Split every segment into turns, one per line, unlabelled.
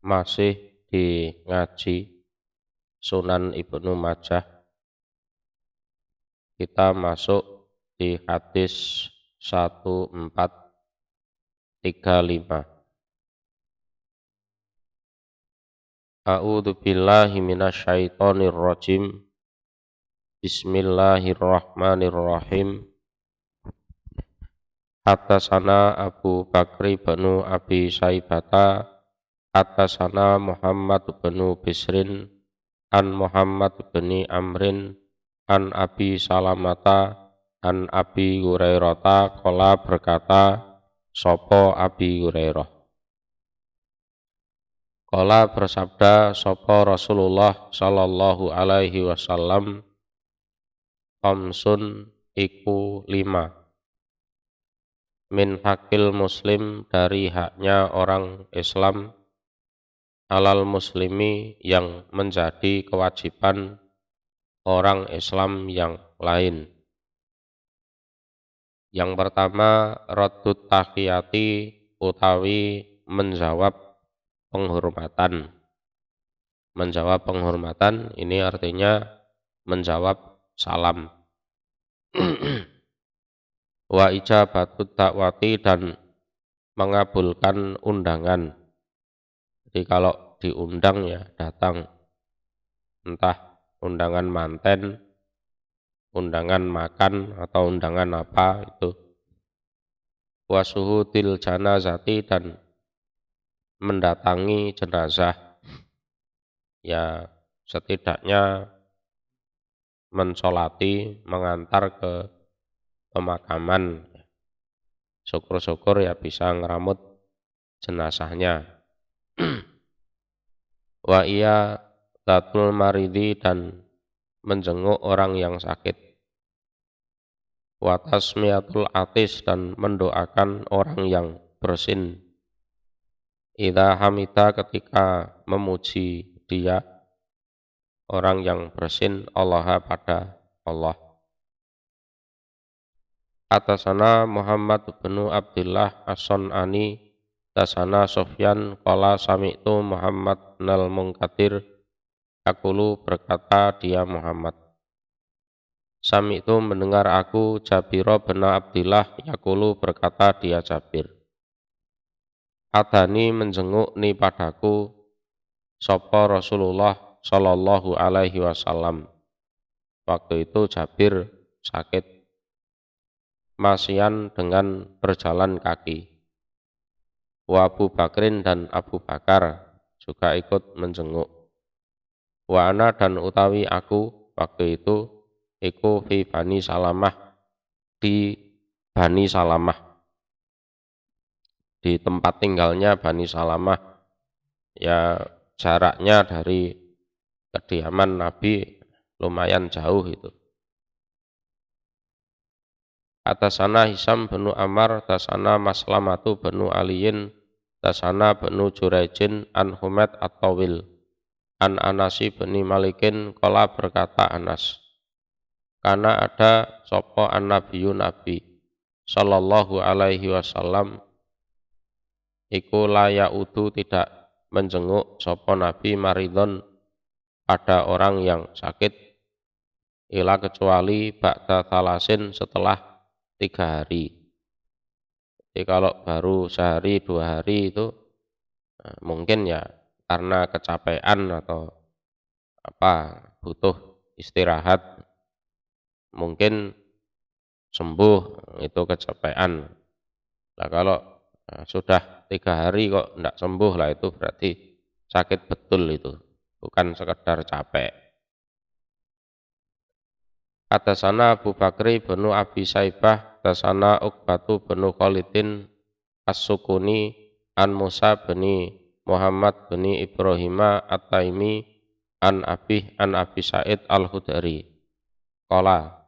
masih di ngaji Sunan Ibnu Majah. Kita masuk di hadis 1435. A'udzu billahi minasyaitonir rajim. Bismillahirrahmanirrahim. Atasana Abu Bakri banu Abi Saibata, atasana Muhammad banu Bisrin, an Muhammad bani Amrin, an Abi Salamata, an Abi Hurairata, qala berkata, sopo Abi Hurairah. Qala bersabda, sopo Rasulullah sallallahu alaihi wasallam, khamsun iku 5. Min hakil muslim, dari haknya orang Islam, alal muslimi, yang menjadi kewajiban orang Islam yang lain. Yang pertama, raddut tahiyati, utawi menjawab penghormatan. Menjawab penghormatan ini artinya menjawab salam. Wa ijabatut dakwati, dan mengabulkan undangan. Jadi kalau diundang ya datang, entah undangan manten, undangan makan, atau undangan apa itu. Wa suhudil janazati, dan mendatangi jenazah, ya setidaknya mensolati, mengantar ke pemakaman. Syukur-syukur ya bisa ngeramut jenazahnya. Wa iya tatul maridi, dan menjenguk orang yang sakit. Wa tasmiyatul atis, dan mendoakan orang yang bersin. Idza hamida, ketika memuji dia, orang yang bersin, Allah pada Allah. Atasana Muhammad bin Abdullah As-Sun'ani, tasana Sufyan, qala sami'tu Muhammad nal Munkadir, yaqulu, berkata dia Muhammad, sami'tu, mendengar aku, Jabir bin Abdullah, yaqulu, berkata dia Jabir, adani, menjenguk ni padaku, sapa Rasulullah sallallahu alaihi wasallam. Waktu itu Jabir sakit, masian, dengan berjalan kaki. Wa Abu Bakrin, dan Abu Bakar juga ikut menjenguk. Wa ana, dan utawi aku waktu itu, iku fi Bani Salamah, di Bani Salamah, di tempat tinggalnya Bani Salamah, ya jaraknya dari kediaman Nabi lumayan jauh itu. Atasana Hisam bin Ammar, tasana Maslamatu bin Aliyin, tasana bin Jurejin, an Humaid at-Tawil, an Anasi bin Malikin, qala, berkata Anas, karena ada sopo an-nabiyyu nabi sallallahu alaihi wasallam, iku la ya'udu, tidak menjenguk sopo nabi maridon, pada orang yang sakit, ila, kecuali ba'da thalasin, setelah 3 hari. Jadi kalau baru sehari 2 hari itu mungkin ya karena kecapean atau apa, butuh istirahat, mungkin sembuh, itu kecapean. Nah kalau sudah 3 hari kok tidak sembuh, lah itu berarti sakit betul, itu bukan sekedar capek. Atasana Abu Bakri bin Abi Saibah, atasana Uqbatu bin Khalidin As-Sukuni, an Musa bin Muhammad bin Ibrahim At-Taimi, an Abi Sa'id Al-Khudri, qala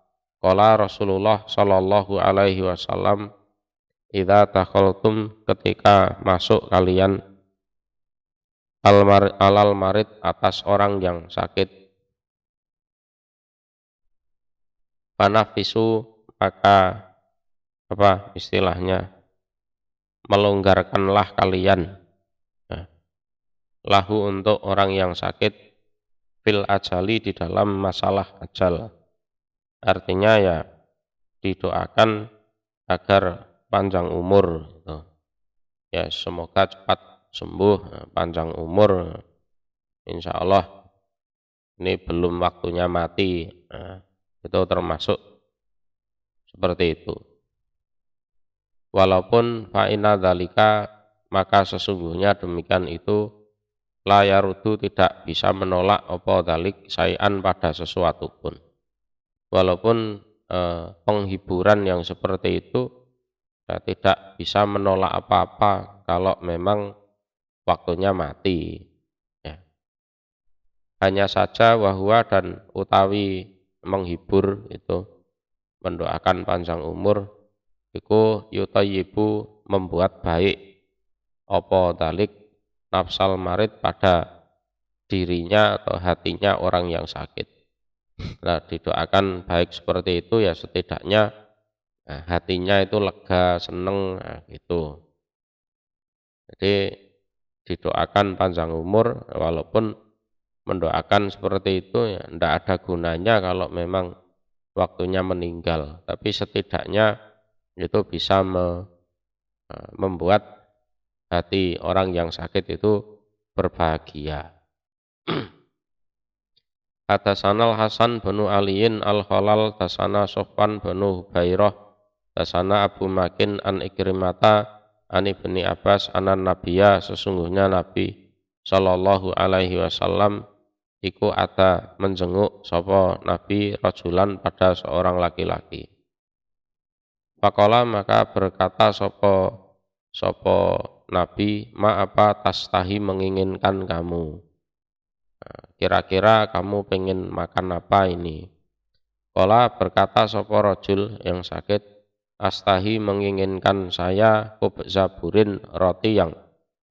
Rasulullah sallallahu alaihi wasallam, idza takhaltum, ketika masuk kalian, alal marid, atas orang yang sakit, panafisu, maka apa istilahnya, melonggarkanlah kalian. Nah, lahu untuk orang yang sakit fil ajali di dalam masalah ajal. Artinya ya didoakan agar panjang umur gitu. Ya semoga cepat sembuh, panjang umur, insya Allah ini belum waktunya mati. Nah, itu termasuk seperti itu. Walaupun fa'ina dzalika, maka sesungguhnya demikian itu la yarudu tidak bisa menolak apa dzalik syai'an pada sesuatu pun. Walaupun penghiburan yang seperti itu ya, tidak bisa menolak apa-apa kalau memang waktunya mati. Ya. Hanya saja wahwa dan utawi menghibur itu mendoakan panjang umur iku yutayyibu membuat baik apa dalik nafsal marid pada dirinya atau hatinya orang yang sakit. Nah, didoakan baik seperti itu ya setidaknya hatinya itu lega, seneng, gitu. Jadi didoakan panjang umur walaupun mendoakan seperti itu ya tidak ada gunanya kalau memang waktunya meninggal. Tapi setidaknya itu bisa membuat hati orang yang sakit itu berbahagia. Hadasanal Hasan bin Aliin al-Khalal tasana Sofwan bin Hubairah tasana Abu Makin an Ikrimata an Ibni Abbas anan Nabiya sesungguhnya Nabi sallallahu alaihi wasallam iku ada menjenguk sapa Nabi rajulan pada seorang laki-laki. Faqala maka berkata sapa Nabi ma apa tastahi menginginkan kamu. Kira-kira kamu pengen makan apa ini? Qala berkata sapa rajul yang sakit, astahi menginginkan saya khubza burin roti yang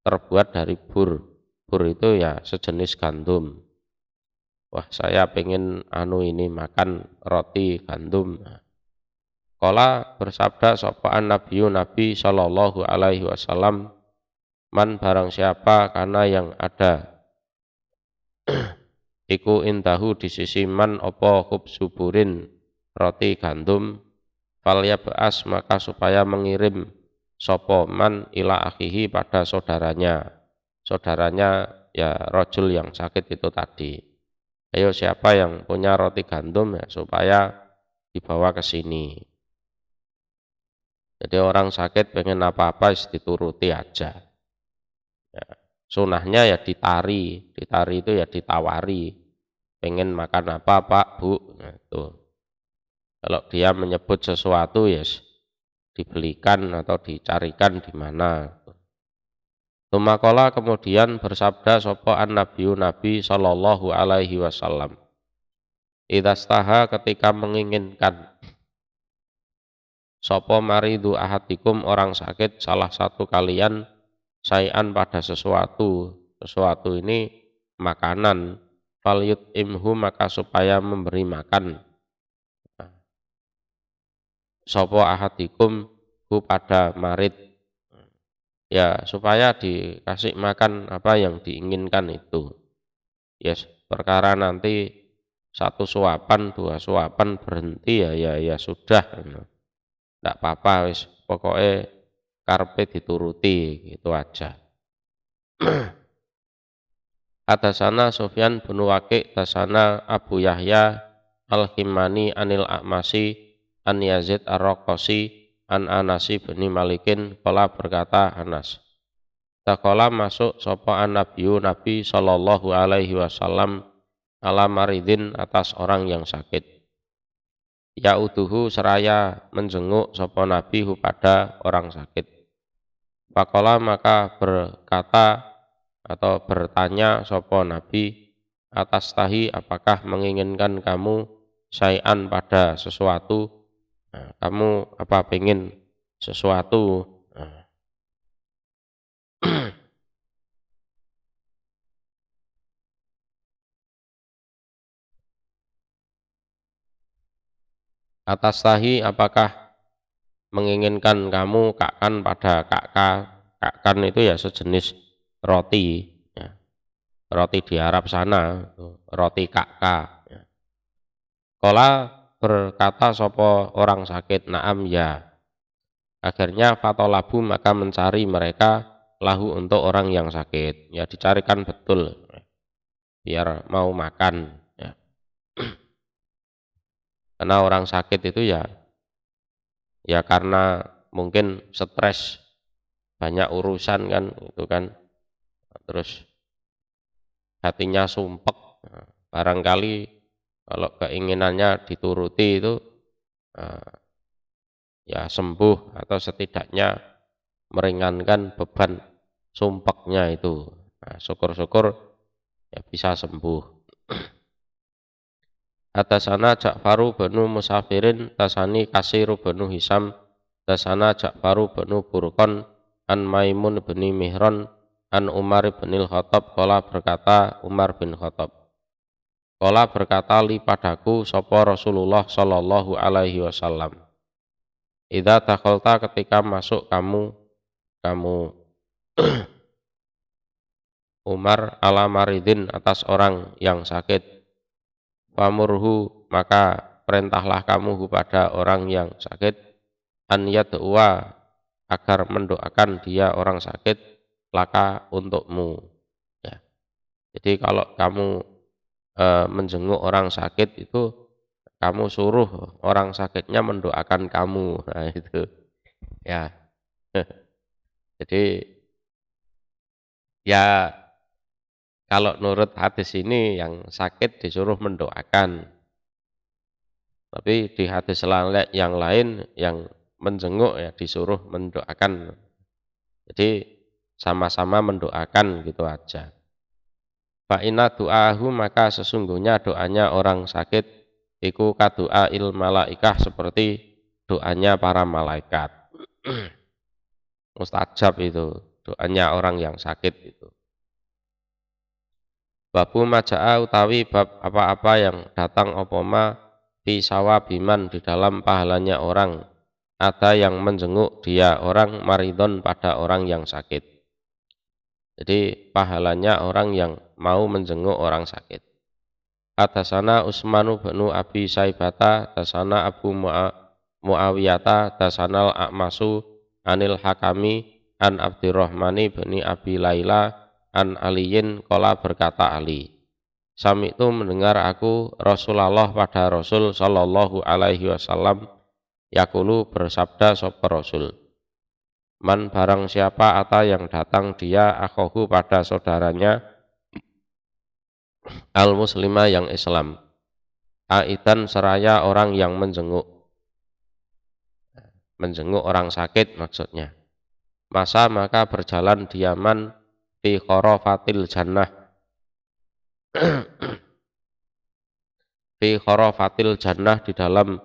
terbuat dari bur. Bur itu ya sejenis gandum. Wah, saya pengen ini makan roti gandum. Qala bersabda sapa Nabi sallallahu alaihi wasallam, man barang siapa karena yang ada iku indahu di sisi man apa khubzuburin roti gandum fal yab'as maka supaya mengirim sapa man ila akhihi pada saudaranya ya rajul yang sakit itu tadi. Ayo siapa yang punya roti gandum ya supaya dibawa ke sini. Jadi orang sakit pengen apa-apa dituruti aja. Ya, sunahnya ya ditari itu ya ditawari. Pengen makan apa Pak, Bu? Nah, itu. Kalau dia menyebut sesuatu ya dibelikan atau dicarikan di mana. Tumakola kemudian bersabda sapa Nabi sallallahu alaihi wasallam. Idastaha ketika menginginkan sapa maridu ahadikum orang sakit salah satu kalian sayan pada sesuatu ini makanan falyut imhu maka supaya memberi makan sapa ahadikum hu pada marid ya supaya dikasih makan apa yang diinginkan itu ya perkara nanti satu suapan dua suapan berhenti ya sudah tidak apa-apa wis pokoknya karpe dituruti gitu aja. Atasana Sufyan bin Waqi tasana Abu Yahya Al-Himmani anil A'masi an Yazid Ar-Raqasi an Anasi bin Malikin qala berkata Anas taqala masuk sapa Nabi sallallahu alaihi wasallam ala maridin atas orang yang sakit. Ya'uduhu seraya menjenguk sapa Nabi pada orang sakit. Faqala maka berkata atau bertanya sapa Nabi atas tahi apakah menginginkan kamu syai'an pada sesuatu. Nah, kamu apa pengen sesuatu. Nah. Atas tahi apakah menginginkan kamu kakan pada kakan itu ya sejenis roti ya. roti di Arab sana, roti Ka'ka. Qala berkata sopo orang sakit, naam ya. Akhirnya fatolabu maka mencari mereka lahu untuk orang yang sakit. Ya dicarikan betul biar mau makan. Ya. Karena orang sakit itu ya karena mungkin stres, banyak urusan kan, itu kan. Terus hatinya sumpek. Nah, barangkali kalau keinginannya dituruti itu ya sembuh atau setidaknya meringankan beban sumpeknya itu. Nah, syukur-syukur ya bisa sembuh. Atasana Ja'faru banu Musafirin, tasani Kasiru banu Hisam, tasana Ja'faru banu Burqon, an Maimun bin Mihran, an Umar bin Khattab, qala berkata Umar bin Khattab. Qala berkata li padaku sapa Rasulullah sallallahu alaihi wasallam. Idza takhalta ketika masuk kamu Umar ala maridin atas orang yang sakit. Famurhu maka perintahlah kamu kepada orang yang sakit an yad'uwa agar mendoakan dia orang sakit laka untukmu. Ya. Jadi kalau kamu menjenguk orang sakit itu kamu suruh orang sakitnya mendoakan kamu. Nah itu. Ya. Jadi ya kalau nurut hadis ini yang sakit disuruh mendoakan. Tapi di hadis yang lain yang menjenguk ya disuruh mendoakan. Jadi sama-sama mendoakan gitu aja. Fa inna du'ahu maka sesungguhnya doanya orang sakit iku kadu'a il malaikah seperti doanya para malaikat. Mustajab itu doanya orang yang sakit itu. Babu maja'a utawi bab apa-apa yang datang opoma fi sawabiman di dalam pahalanya orang. Ada yang menjenguk dia orang maridon pada orang yang sakit. Jadi pahalanya orang yang mau menjenguk orang sakit. Atasana Utsmanu bin Abi Saibata, tasana Abu Muawiyata, tasanal A'masu anil Hakami an Abdurrahmani bin Abi Laila an Aliyin qala berkata Ali. Sami itu mendengar aku Rasulullah pada Rasul sallallahu alaihi wasallam yaqulu bersabda sapa Rasul. Man barang siapa atau yang datang dia akhohu pada saudaranya al muslimah yang Islam. Aidan seraya orang yang menjenguk orang sakit maksudnya. Maka berjalan diaman fi kharafatil jannah fi kharafatil jannah di dalam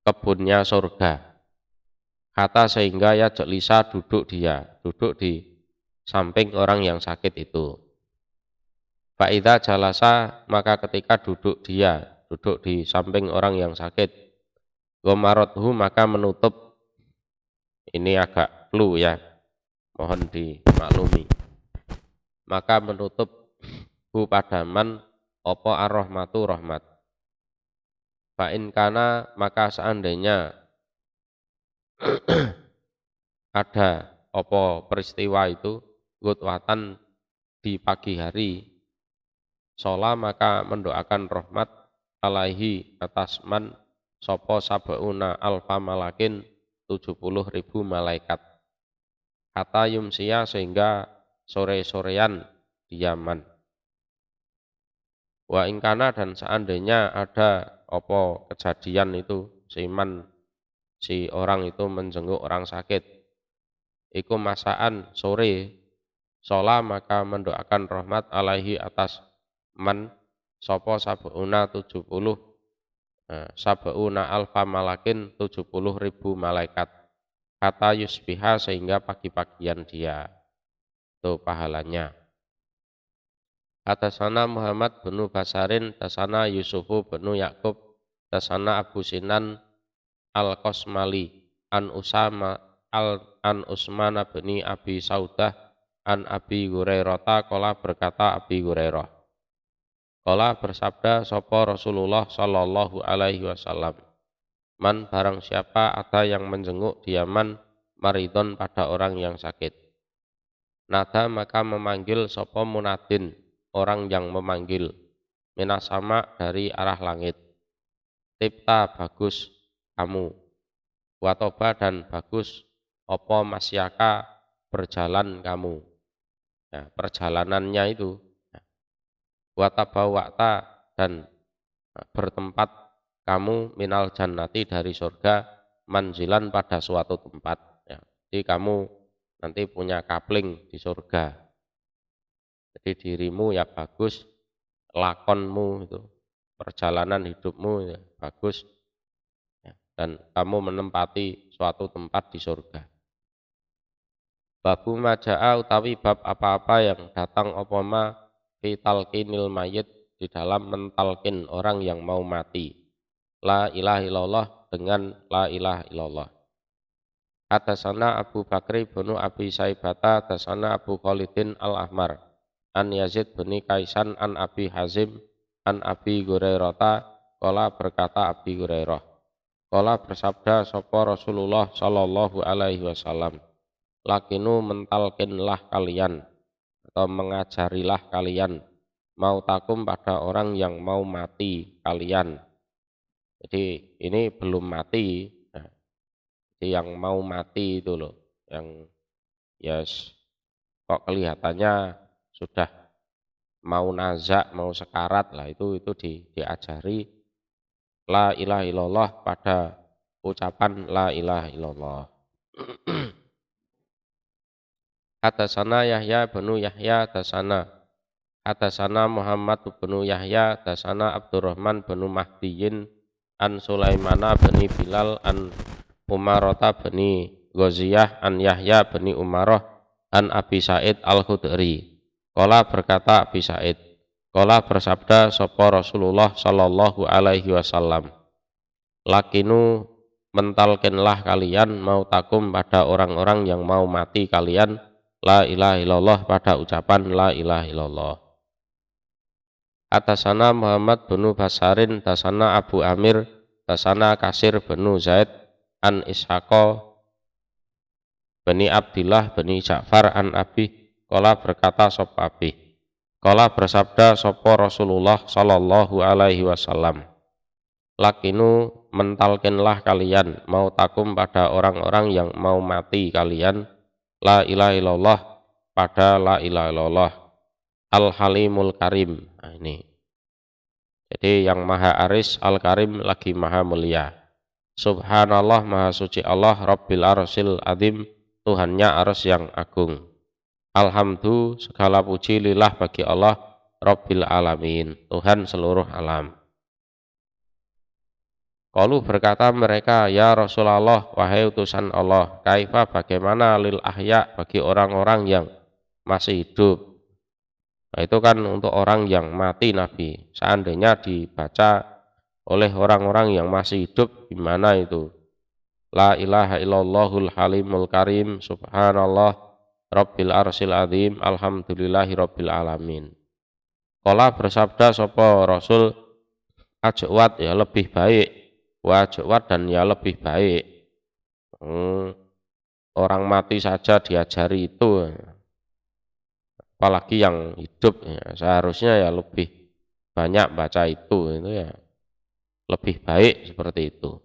kebunnya surga. Kata sehingga ya jelisa duduk di samping orang yang sakit itu. Fa'idha jalasa maka ketika duduk di samping orang yang sakit. Gomarothu maka menutup, ini agak flu ya, mohon dimaklumi. Maka menutup hu padaman opo ar-rahmatu rahmat. Fa'in kana maka seandainya ada opo peristiwa itu gutwatan di pagi hari, sholat maka mendoakan rahmat alaihi atas man sopo sabauna alfa malakin 70.000 malaikat. Kata yumsia sehingga sore-sorean di Yaman. Wa ingkana dan seandainya ada opo kejadian itu si orang itu menjenguk orang sakit. Iku masaan sore sholat maka mendoakan rahmat alaihi atas man sopo sabauna 70 sabauna alfa malakin 70.000 malaikat. Kata yusbiha sehingga pagi-pagian dia itu pahalanya. Atasana Muhammad bin Basarin, tasana Yusufu bin Yakub, tasana Abu Sinan al-Qasmali an Usama an Utsman bin Abi Saudah an Abi Hurairah qala berkata Abi Hurairah qala bersabda sapa Rasulullah sallallahu alaihi wasallam man barang siapa ada yang menjenguk diaman maridon pada orang yang sakit nada maka memanggil sapa munadin orang yang memanggil minas sama dari arah langit tipta bagus kamu watoba dan bagus opo masyaka berjalan kamu ya, perjalanannya itu watabawakta dan bertempat kamu minal jannati dari surga manzilan pada suatu tempat ya. Jadi kamu nanti punya kapling di surga jadi dirimu ya bagus lakonmu itu perjalanan hidupmu ya bagus ya. Dan kamu menempati suatu tempat di surga. Babu maja'a utawi bab apa-apa yang datang opoma fi talqinil mayit di dalam mentalkin orang yang mau mati. La ilaha illallah dengan la ilaha illallah. Atasana Abu Bakri bin Abi Saibata, atasana Abu Khalidin Al-Ahmar. An Yazid bin Kaisan an Abi Hazim an Abi Hurairah qala berkata Abi Hurairah. Qala bersabda sapa Rasulullah sallallahu alaihi wasallam. Lakinu mentalkinlah kalian atau mengajarilah kalian mau takum pada orang yang mau mati kalian. Jadi ini belum mati, nah, jadi yang mau mati itu loh, yang yes, kok kelihatannya sudah mau nazak, mau sekarat lah itu diajari la ilaha illallah pada ucapan la ilaha illallah. Hatasana Yahya bin Yahya Hatasana Muhammad bin Yahya Hatasana Abdurrahman bin Mahdiyin an Sulaimana bin Bilal an Umarata bin Ghaziyah an Yahya bin Umarah an Abi Sa'id Al-Khudri. Qala berkata Abi Sa'id, qala bersabda sapa Rasulullah sallallahu alaihi wasallam. Lakinu mentalkinlah kalian mau takum pada orang-orang yang mau mati kalian la ilaha illallah pada ucapan la ilaha illallah. Atasana Muhammad bin Basarin, tasana Abu Amir, tasana Kasir bin Zaid, an Ishaqa bin Abdillah bin Ja'far an Abi, qala berkata sapa Abi. Qala bersabda sapa Rasulullah sallallahu alaihi wasallam. Lakinu mentalkinlah kalian mau takum pada orang-orang yang mau mati kalian la ilaha illallah pada la ilaha illallah al-halimul karim. Nah, ini jadi yang maha aris al-karim lagi maha mulia. Subhanallah maha suci Allah Rabbil arsil azim Tuhannya arsy yang agung. Alhamdulillah segala puji lillah bagi Allah Rabbil alamin Tuhan seluruh alam. Qalu berkata mereka, ya Rasulullah, wahai utusan Allah, kaifa bagaimana lil ahya bagi orang-orang yang masih hidup. Nah, itu kan untuk orang yang mati Nabi. Seandainya dibaca oleh orang-orang yang masih hidup, gimana itu? La ilaha illallahul halimul karim, subhanallah, rabbil arsil azim, alhamdulillahi rabbil alamin. Qala bersabda sapa Rasul, ajwat ya lebih baik. Wajwat dan ya lebih baik orang mati saja diajari itu apalagi yang hidup ya, seharusnya ya lebih banyak baca itu ya lebih baik seperti itu.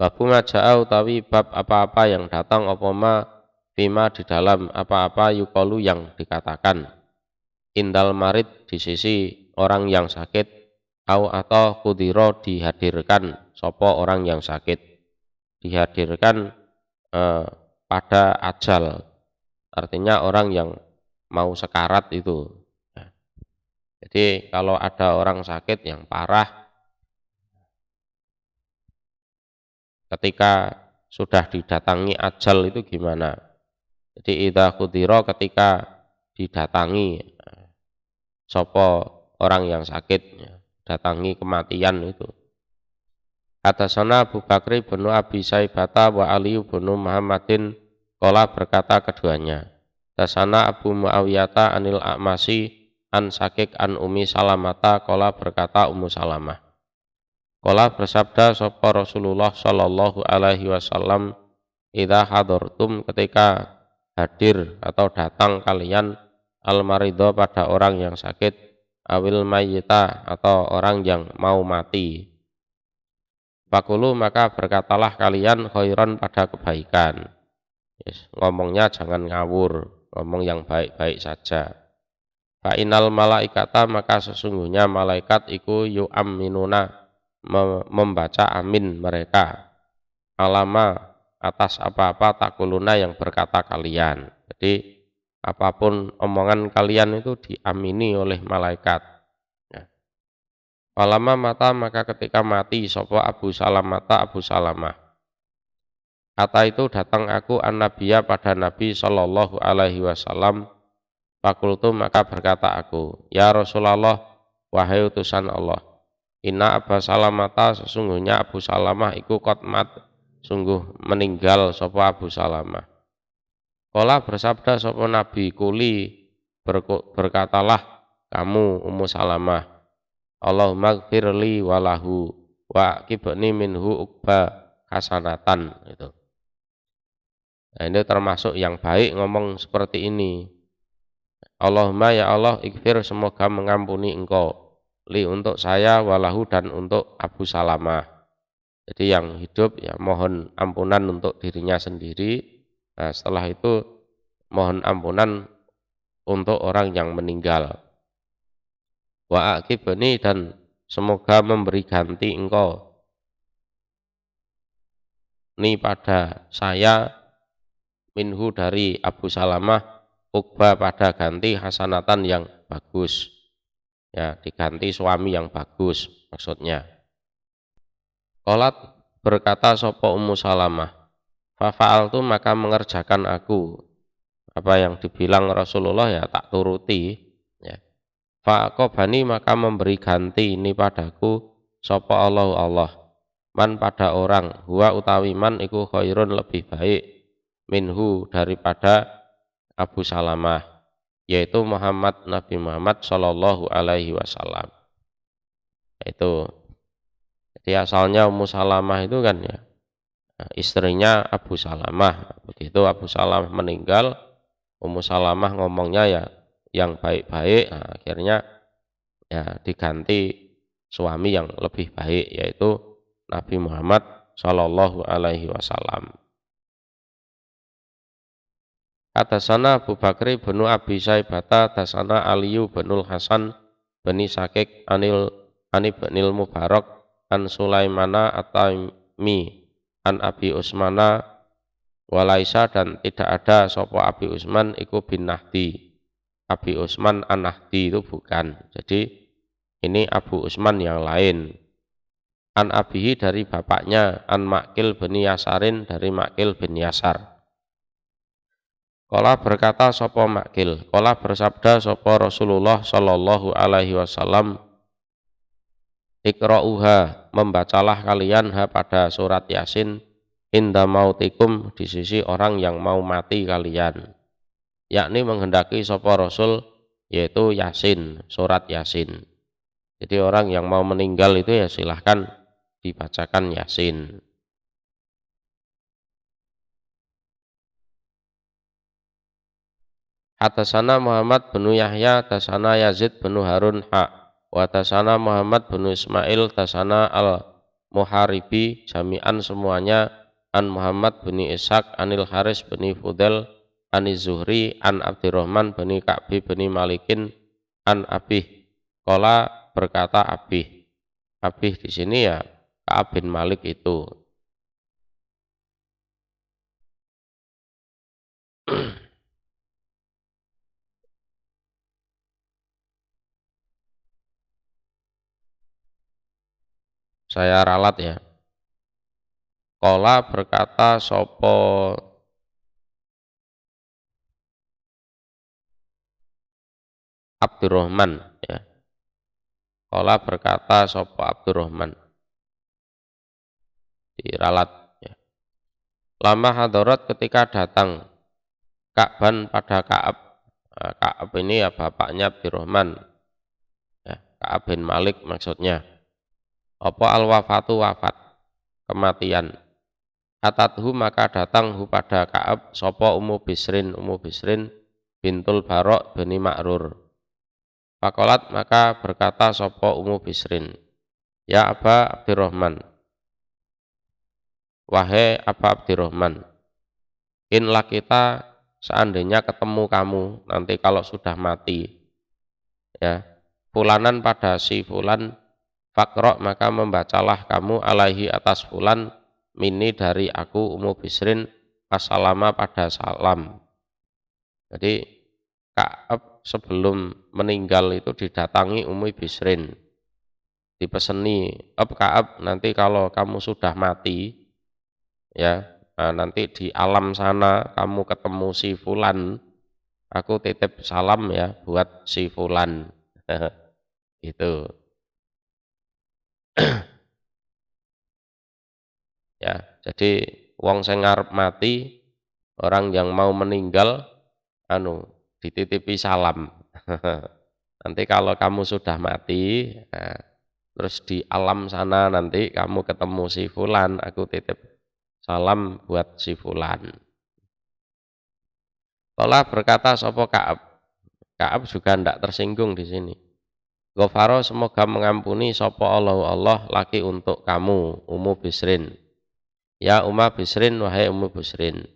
Babu maja'a utawi bab apa-apa yang datang opoma fima di dalam apa-apa yukalu yang dikatakan indal marid di sisi orang yang sakit atau kudiro dihadirkan sopo orang yang sakit dihadirkan pada ajal artinya orang yang mau sekarat itu ya. Jadi kalau ada orang sakit yang parah ketika sudah didatangi ajal itu gimana? Jadi idza kudiro ketika didatangi sopo orang yang sakit ya, datangi kematian itu Hadasana Abu Bakri bin Abi Saibata wa Ali bin Muhammadin qala berkata keduanya. Hadasana Abu Muawiyata anil A'masi an Sakik an Umi Salamata qala berkata Ummu Salamah. Qala bersabda sapa Rasulullah sallallahu alaihi wasallam, idza hadartum ketika hadir atau datang kalian al-maridho pada orang yang sakit, awil mayyita atau orang yang mau mati. Fakulu maka berkatalah kalian khairan pada kebaikan. Yes, ngomongnya jangan ngawur, ngomong yang baik-baik saja. Fa inal malaikata maka sesungguhnya malaikat iku yu'amminuna membaca amin mereka. Alama atas apa-apa takuluna yang berkata kalian. Jadi apapun omongan kalian itu diamini oleh malaikat. Ya. Falama mata maka ketika mati sapa Abu Salamata Abu Salamah. Kata itu datang aku an-nabiya pada Nabi sallallahu alaihi wasallam. Fakultu maka berkata aku, ya Rasulullah, wahai utusan Allah. Inna Abu Salamata sesungguhnya Abu Salamah iku qatmat sungguh meninggal sapa Abu Salamah. Kala bersabda sapa Nabi kuli berkatalah kamu Ummu Salamah, Allahumma gfirli walahu wa kibni minhu ukba hasanatan itu. Nah, ini termasuk yang baik ngomong seperti ini. Allahumma ya Allah ighfir semoga mengampuni engkau li untuk saya walahu dan untuk Abu Salamah. Jadi yang hidup ya mohon ampunan untuk dirinya sendiri. Nah, setelah itu mohon ampunan untuk orang yang meninggal. Wa aqibni dan semoga memberi ganti engkau ni pada saya minhu dari Abu Salamah ukba pada ganti hasanatan yang bagus. Ya, diganti suami yang bagus maksudnya. Qalat berkata sapa Ummu Salamah, fa fa'altu maka mengerjakan aku. Apa yang dibilang Rasulullah ya tak turuti, ya. Fa aqabani maka memberi ganti ini padaku sapa Allah man pada orang huwa utawi man iku khairun lebih baik minhu daripada Abu Salamah, yaitu Muhammad Nabi Muhammad sallallahu alaihi wasallam. Itu jadi asalnya Ummu Salamah itu kan ya istrinya Abu Salamah. Begitu Abu Salamah meninggal, Ummu Salamah ngomongnya ya yang baik-baik, nah, akhirnya ya diganti suami yang lebih baik yaitu Nabi Muhammad sallallahu alaihi wasallam. Hadasana Abu Bakri bin Abi Saibata hadasana Aliyu bin Hasan bin Sakik ani bin Mubarak an Sulaimana At-Taimi an Abi Usmana walaisa dan tidak ada sopo Abi Usman iku bin Nahdi. Abi Usman an-Nahdi itu bukan. Jadi ini Abu Usman yang lain. An Abihi dari bapaknya, an Makil bin Yasarin dari Makil bin Yasar. Kala berkata sapa Makil, kala bersabda sapa Rasulullah sallallahu alaihi wasallam, Iqra'uha, membacalah kalian ha pada surat Yasin inda mautikum di sisi orang yang mau mati kalian. Yakni menghendaki sapa Rasul yaitu Yasin, surat Yasin. Jadi orang yang mau meninggal itu ya silahkan dibacakan Yasin. Hadasana Muhammad bin Yahya, hadasana Yazid bin Harun wa hadasana Muhammad bin Ismail, hadasana al-Muharibi, jami'an semuanya an Muhammad bin Ishaq, anil Haris bin Fudel, aniz Zuhri, an Abdurrahman bin Ka'bi bin Malikin, an Abih. Qala berkata Abih. Abih di sini ya Ka'ab bin Malik itu. Saya ralat ya. Qala berkata sopo Abdurrahman ya. Qala berkata sopo Abdurrahman. diralat. Ya. Lama hadarat ketika datang Ka'ban pada Ka'ab. Nah, Ka'ab ini ya bapaknya Abdurrahman. Ya, Ka'ab bin Malik maksudnya. Apa al-wafatu wafat, kematian. Atathu maka datang hu pada Ka'ab sapa Ummu Bisrin bintul Barok bin Ma'rur. Fakolat maka berkata sapa Ummu Bisrin, ya Aba Abdurrahman, wahai Aba Abdurrahman, inlah kita seandainya ketemu kamu nanti kalau sudah mati, ya, fulanan pada si fulan, fakro maka membacalah kamu alaihi atas fulan, mini dari aku Ummu Bisrin, assalama pada salam. Jadi Ka'ab sebelum meninggal itu didatangi Ummu Bisrin, dipeseni, Ka'ab nanti kalau kamu sudah mati, ya, nah, nanti di alam sana kamu ketemu si fulan, aku titip salam ya buat si fulan. Itu. Ya, jadi wong sing ngarep mati, orang yang mau meninggal dititipi salam. Nanti kalau kamu sudah mati, nah, terus di alam sana nanti kamu ketemu si fulan, aku titip salam buat si fulan. Qala berkata sapa Ka'ab. Ka'ab juga tidak tersinggung di sini. Ghafara semoga mengampuni sapa Allah laki untuk kamu Ummu Bisrin. Ya Umma Bisrin wahai Ummu Bisrin.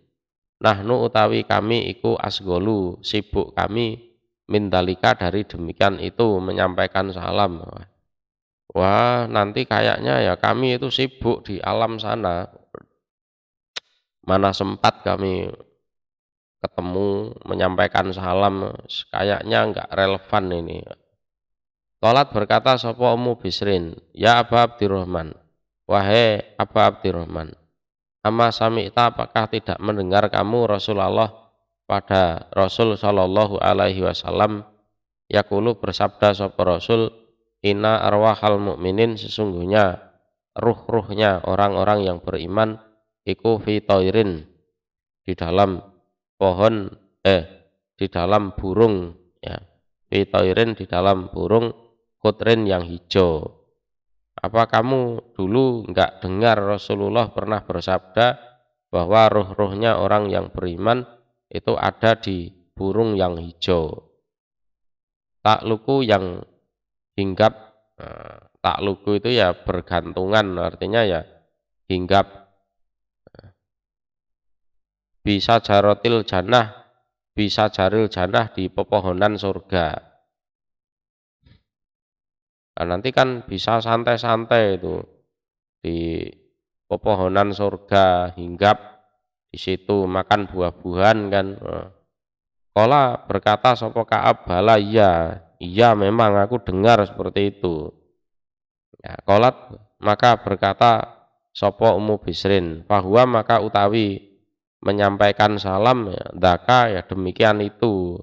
Nahnu utawi kami iku asgolu sibuk kami mindalika dari demikian itu menyampaikan salam. Wah nanti kayaknya ya kami itu sibuk di alam sana. Mana sempat kami ketemu menyampaikan salam, kayaknya enggak relevan ini. Qalat berkata sapa Ummu Bisrin, ya Aba Abdurrahman, wahai Aba Abdurrahman, amma sami'ta apakah tidak mendengar kamu Rasulullah pada Rasul sallallahu alaihi wasallam yaqulu bersabda sapa Rasul, inna arwahal mukminin sesungguhnya ruh-ruhnya orang-orang yang beriman iku fi tairin di dalam pohon di dalam burung, ya, fi tairin di dalam burung, khudrin yang hijau. Apa kamu dulu enggak dengar Rasulullah pernah bersabda bahwa ruh-ruhnya orang yang beriman itu ada di burung yang hijau. Takluku yang hinggap, takluku itu ya bergantungan, artinya ya hinggap. Bisa jarotil jannah, bisa jaril jannah di pepohonan surga. Nah, nanti kan bisa santai-santai itu di pepohonan surga, hinggap di situ makan buah-buahan kan. Qala berkata sapa Ka'ab, bala iya memang aku dengar seperti itu. Ya, qalat maka berkata sapa Ummu Bisrin, bahwa maka utawi menyampaikan salam ya, daka ya demikian itu.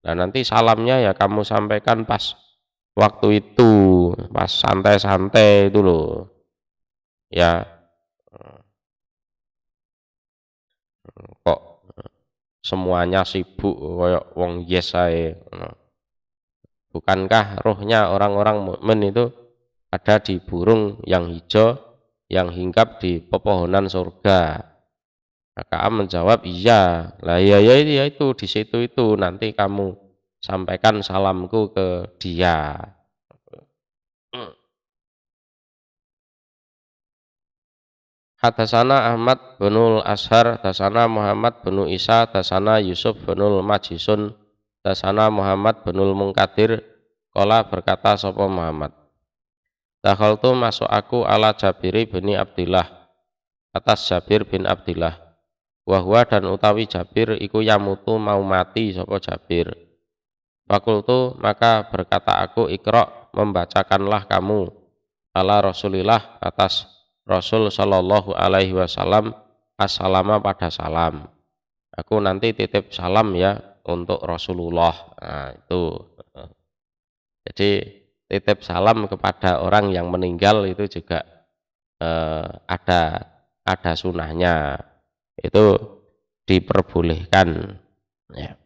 Nah nanti salamnya ya kamu sampaikan pas waktu itu, pas santai-santai itu loh. Ya, kok semuanya sibuk kayak wong yes ae. Bukankah rohnya orang-orang mukmin itu ada di burung yang hijau yang hinggap di pepohonan surga? Ka'ab menjawab iya. Lah ya itu di situ itu nanti kamu sampaikan salamku ke dia. Hadasana Ahmad binul Ashar, dasana Muhammad bin Isa, dasana Yusuf binul Majisun, dasana Muhammad binul Munkadir. Qala berkata sapa Muhammad, dakhaltu masuk aku ala Jabiri bin Abdillah, atas Jabir bin Abdillah. Wahwa dan utawi Jabir iku yamutu mau mati sapa Jabir. Fakultu maka berkata aku, ikra membacakanlah kamu ala Rasulillah atas Rasul sallallahu alaihi wasallam assalama pada salam. Aku nanti titip salam ya untuk Rasulullah. Nah, itu. Jadi titip salam kepada orang yang meninggal itu juga ada ada sunahnya, itu diperbolehkan ya.